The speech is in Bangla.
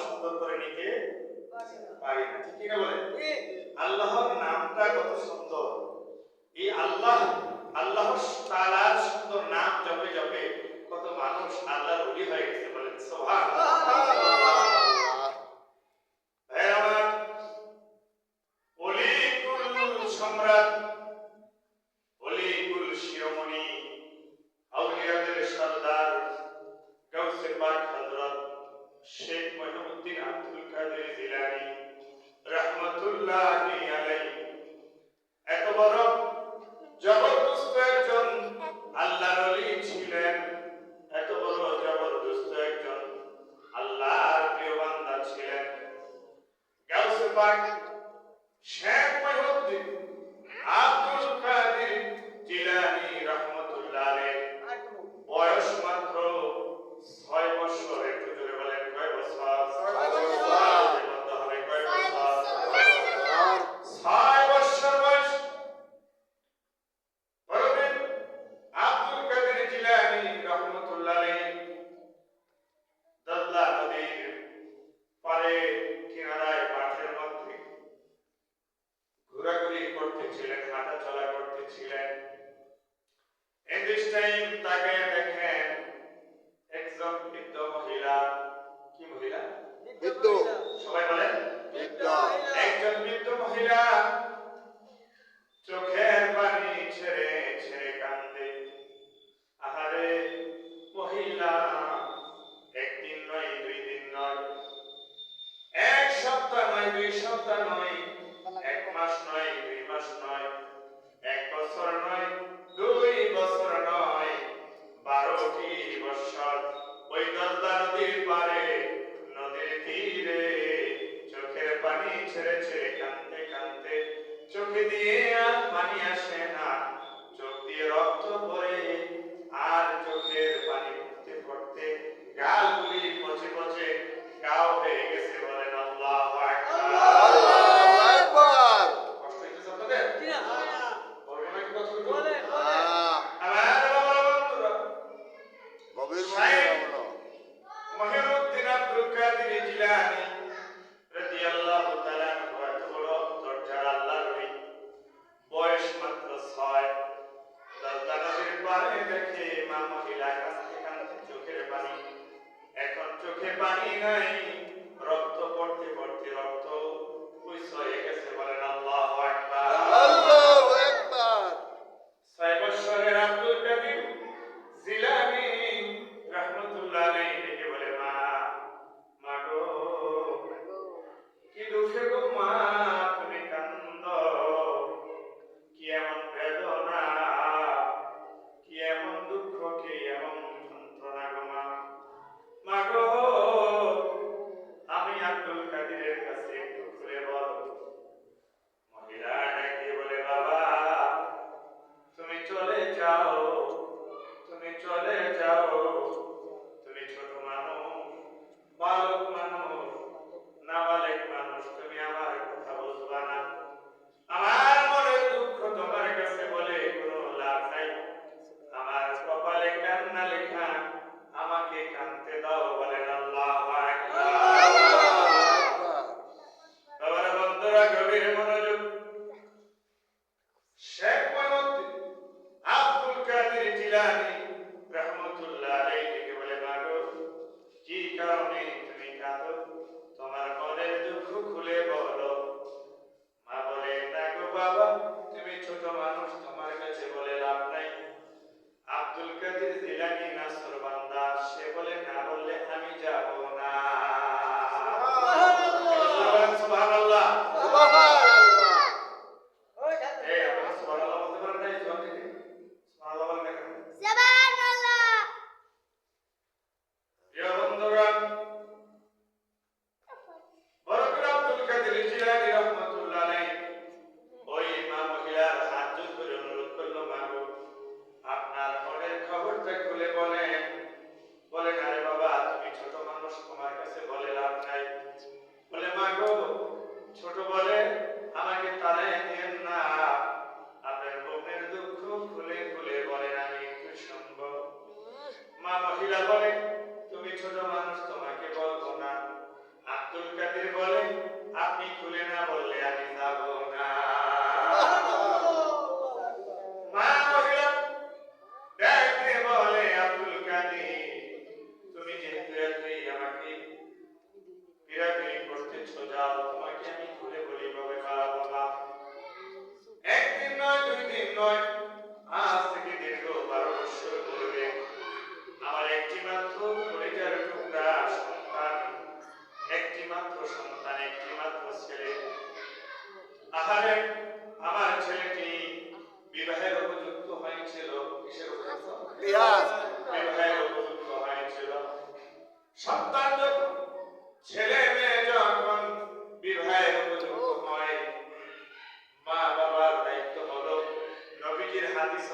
সুন্দর করে নিতে পারি না। ঠিক কি না বলেন? আল্লাহর নামটা কত সুন্দর। এই আল্লাহ তাআলার সুন্দর নাম জপে জপে কত মানুষ আল্লাহর ওলি হয়ে গেছে, বলেন সুবহানাল্লাহ। ভাইরা অলিকুল সম্রাট, অলিকুল শিরোমণি, আউলিয়াদের সর্দার গাউসে পাক হযরত শেখ মুহিউদ্দিন আব্দুল কাদের জিলানী রাহমাতুল্লাহি আলাইহি এত বড় জবরদস্ত একজন আল্লাহর ওলি ছিলেন, এত বড় জবরদস্ত একজন আল্লাহর প্রিয় বান্দা ছিলেন। গাউসে পাক শেখ মুহিউদ্দিন আব্দুল কাদের জিলানী রাহমাতুল্লাহ আলাইহি বয়স মাত্র 6 বছর। একটু জোরে বলেন, কয় বছর? 6 বছর। বলতে হবে কয় বছর? 6 বছর বয়স। বলবেন আব্দুল কাদের জিলানী রাহমাতুল্লাহ আলাইহি দাজলা নদীর পারে কিনারায় মাঠের মধ্যে ঘোরাঘুরি করতেছিলেন, হাঁটা চলা করতেছিলেন। In this time তাকে দেখেন একজন বৃদ্ধ মহিলা। কি মহিলা? বৃদ্ধ। সবাই বলেন বৃদ্ধ। একজন বৃদ্ধ মহিলা চোখের পানি ছেড়ে ছেড়ে কান্দে। আহারে মহিলা একদিন নয়, 2 দিন নয়, 1 সপ্তাহ নয়, 2 সপ্তাহ নয়, 1 মাস নয়, 2 মাস নয়, 1 বছর নয়, 2 বছর নয়, 12টি বছর ওই দজলা নদীর পারে নদীর তীরে চোখের পানি ছেড়ে ছেড়ে কাঁদতে কাঁদতে চোখে দিয়ে আর পানি আসে না, চোখ দিয়ে রক্ত পড়ে আর চোখের পানি পড়তে পড়তে গালগুলি পচে পচে গাও হয়ে গেছে। বলেন আল্লাহু আকবার। আল্লাহু আকবার। কষ্ট হইতেছে আপনাদের? বলবো নাকি কথা বলেন। আমার বাবা বন্ধুরা, গভীর শাইখ মনোযোগ। মুহিউদ্দিন আব্দুল কাদের জিলানী রাদিয়াল্লাহু তাআলা আনহু এত বড় দরজার আল্লাহর ওলি, বয়স মাত্র 6। দজলা নদীর পারে দেখে মা মহিলা কাঁদতে কাঁদতে চোখের পানি, এখন চোখে পানি নাই, রক্ত পড়তে পড়তে রক্ত উইস হয়ে গেছে। বলেন আল্লাহু আকবার। আল্লাহু আকবার। 6 বছরের আব্দুল কাদের জিলানী রাহমাতুল্লাহ আলাইহি ডেকে বলে, মা গো, কি দুঃখে গো মা তুমি কান্দো, কি এমন বেদনা, কি এমন দুঃখ, কি এমন যন্ত্রণা গো মা? মা গো, আমি আব্দুল কাদেরের কাছে একটু খুলে বল। মহিলা ডাকে বলে, বাবা তুমি চলে যাও, তুমি চলে যাও, তুমি ছোট মানুষ, বালক মানুষ, নাবালেক মানুষ, তুমি আমার কথা বুঝবা না। আমার মনের দুঃখ তোমার কাছে বলে কোনো লাভ নাই, আমার কপালে কান্না লেখা, আমাকে কাঁদতে দাও। বলেন আল্লাহু আকবার। বাবার বন্ধুরা, গভীর মনোযোগ। শেখ মুহিউদ্দিন আব্দুল কাদের জিলানী রাহমাতুল্লাহ আলাইহি ডেকে বলে, মা গো, কি কারণে তুমি কাঁদো? তোমার মনের দুঃখ খুলে বলো। মা বলে, না গো বাবা, তুমি ছোট মানুষ, তোমার কাছে বলে লাভ নাই। আব্দুল কাদের জিলানী নাসর বান্দা, সে বলে না বললে আমি যাব না। সুবহানাল্লাহ। সুবহানাল্লাহ। এই আপনারা সুবহানাল্লাহ বলতে পারেন না? এই জবান থেকে সুবহানাল্লাহ বলেন না কেন? সুবহানাল্লাহ। প্রিয় বন্ধুরা, 6 বছরের আব্দুল কাদের জিলানী রাহমাতুল্লাহ আলাইহি ডেকে বলে, মা গো, কি দুঃখে গো মা তুমি কাঁদো? তোমার মনের দুঃখ খুলে বলো। মা বলে, না গো বাবা, তুমি ছোট মানুষ, তোমার কাছে বলে লাভ নাই। আব্দুল কাদের জিলানী নাসর বান্দা, সে বলে না বললে আমি যাব না। এই আপনারা সুবহানাল্লাহ বলতে পারেন না? এই জবান থেকে সুবহানাল্লাহ বলেন না কেন? সুবহানাল্লাহ। এসেছো, যাও তোমাকে আমি ঘুরে বলি বাবা বাবা। একদিন নয়, 2 দিন নয়, আজ থেকে দীর্ঘ 12 বছর পূর্বে আমার একটি মাত্র কলিজার টুকরা সন্তান, একটি মাত্র সন্তান, একটি মাত্র ছেলে। আহারে, আমার ছেলেটি বিবাহের উপযুক্ত হয়েছিল। কিসের উপযুক্ত? বিহার। বিবাহের উপযুক্ত হয়েছিল। সন্তান যখন, ছেলে মেয়ে যখন বিবাহের উপযুক্ত হয়, মা বাবার দায়িত্ব হলো নবীজির হাদিস